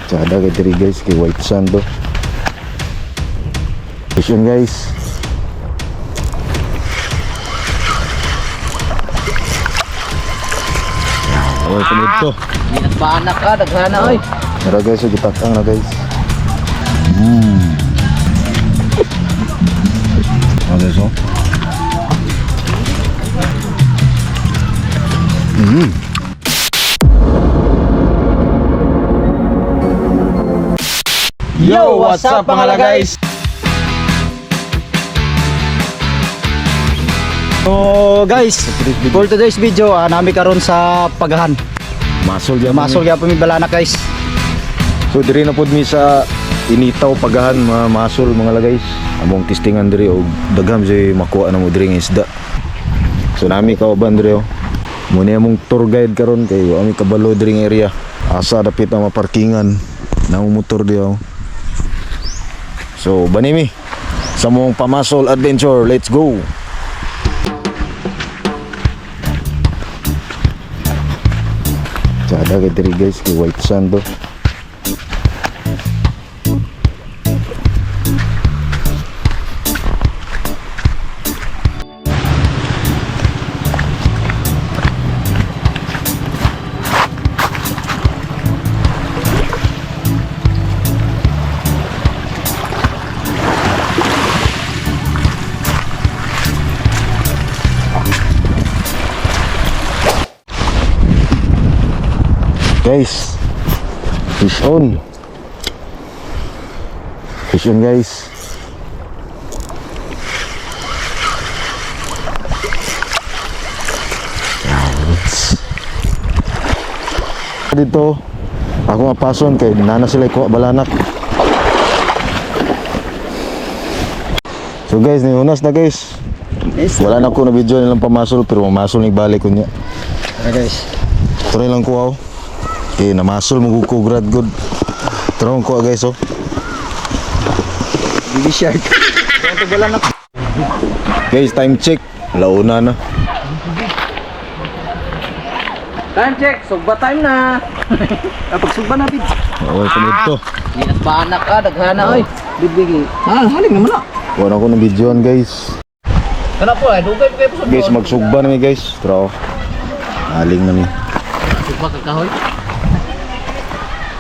Tsada kay diri guys kay White Sand do. Fishing guys. Oh, sunod to. Nagbanak ka, daghana oy. Tara guys, gitakang na guys. Ano so? Yo, what's up mga guys? So guys, for today's video, nami karon sa Pagahan. Masol ya. Masol gyapon mi balanak guys. So diri na pud mi sa Initaw Pagahan mga masol mga guys. Among testingan diri og dagham jay makuha na mo diri nga isda. So nami kauban diri oh. Muna among tour guide karon kay ami kabalo diri nga area. Asa dapit ang maparkingan na motor di oh. So banimi sa mong pamasol adventure, let's go. Tsada kay diri guys kay White Sand do. Guys, fish on guys. Dito ako mapason kay nana sila ko balanak. So guys, niunas na guys. Wala na ko na video nilang pamasol pero mamasol ni balik ko niya. Guys, try lang ko okay, namasol mo ko grad good. Tarong ko guys oh. baby shark. Ito balanak. Guys, time check. Launa na. Time check, sugba time na. Kapag sugba na bid. Oo, sunod to. Nagbanak ka, daghana oy. Big. Haling naman na. Wala ko ng videoan guys. Kana po ay dugay kay po. Guys, magsugba na mi guys. Tara. Aling na mi. Sugba ka kahoy.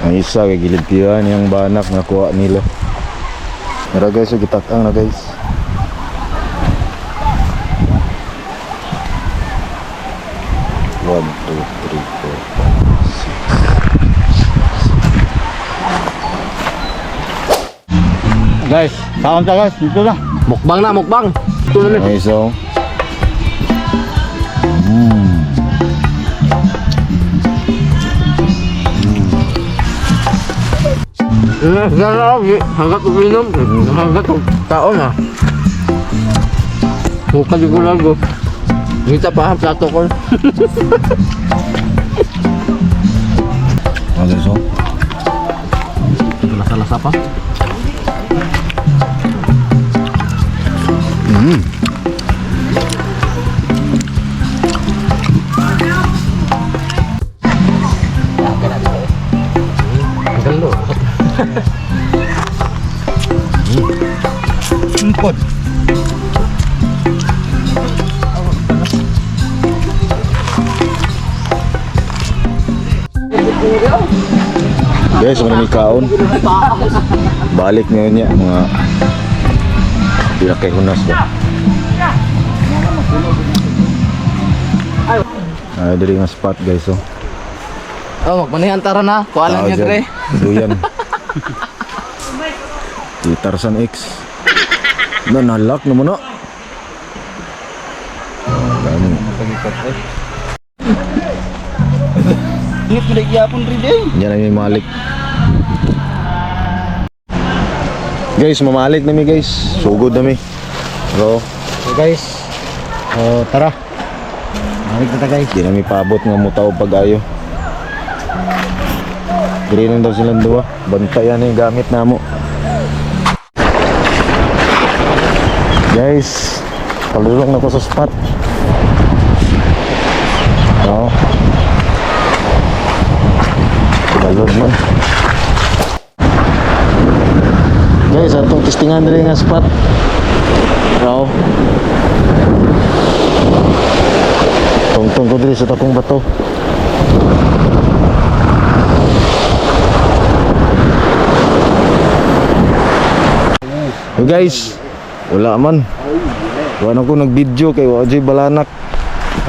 Ang isa kay gilid tiyan yung banak na kuha nila. Tara guys, gitakang na guys. One, two, three, four, five, six. Guys, saan ta guys? Dito na. Mukbang na, mukbang. Ito na. Ang isa oh. Hanggat uminom, hanggat taon ha. Buka ko lang ko. Kita pa ang plato ko. Ang isa oh. Lasa-lasa pa. Galo. Impod. Guys, may kaon. Balik ngayon niya mga pinakahunas ba. Dali nga spot guys oh. Oh, magmanihan tara na. Kuala niya dire. Duyan. Di Tarzan X. Nalak naman na. Dami. Ingat pinagyapon rin eh. Yan ang may malik. Guys, mamalik na mi guys. Sugod na mi. Bro. So guys, tara. Malik na ta guys. Di na mi paabot nga mutaw pag-ayo. Diri lang daw silang duwa. Bantayan yung gamit namo. Guys, palulong na ko sa spot. Balod man. guys, atong testingan diri nga spot. Raw. Tungtong ko diri sa takong bato. So guys, wala man. Wala ko nag-video kay wa jay balanak.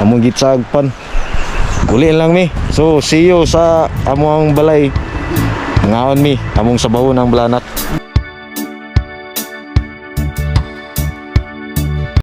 Among gitsagpan. Uli lang mi. So see you sa among balay. Ngaon mi, among sabahon ang balanak.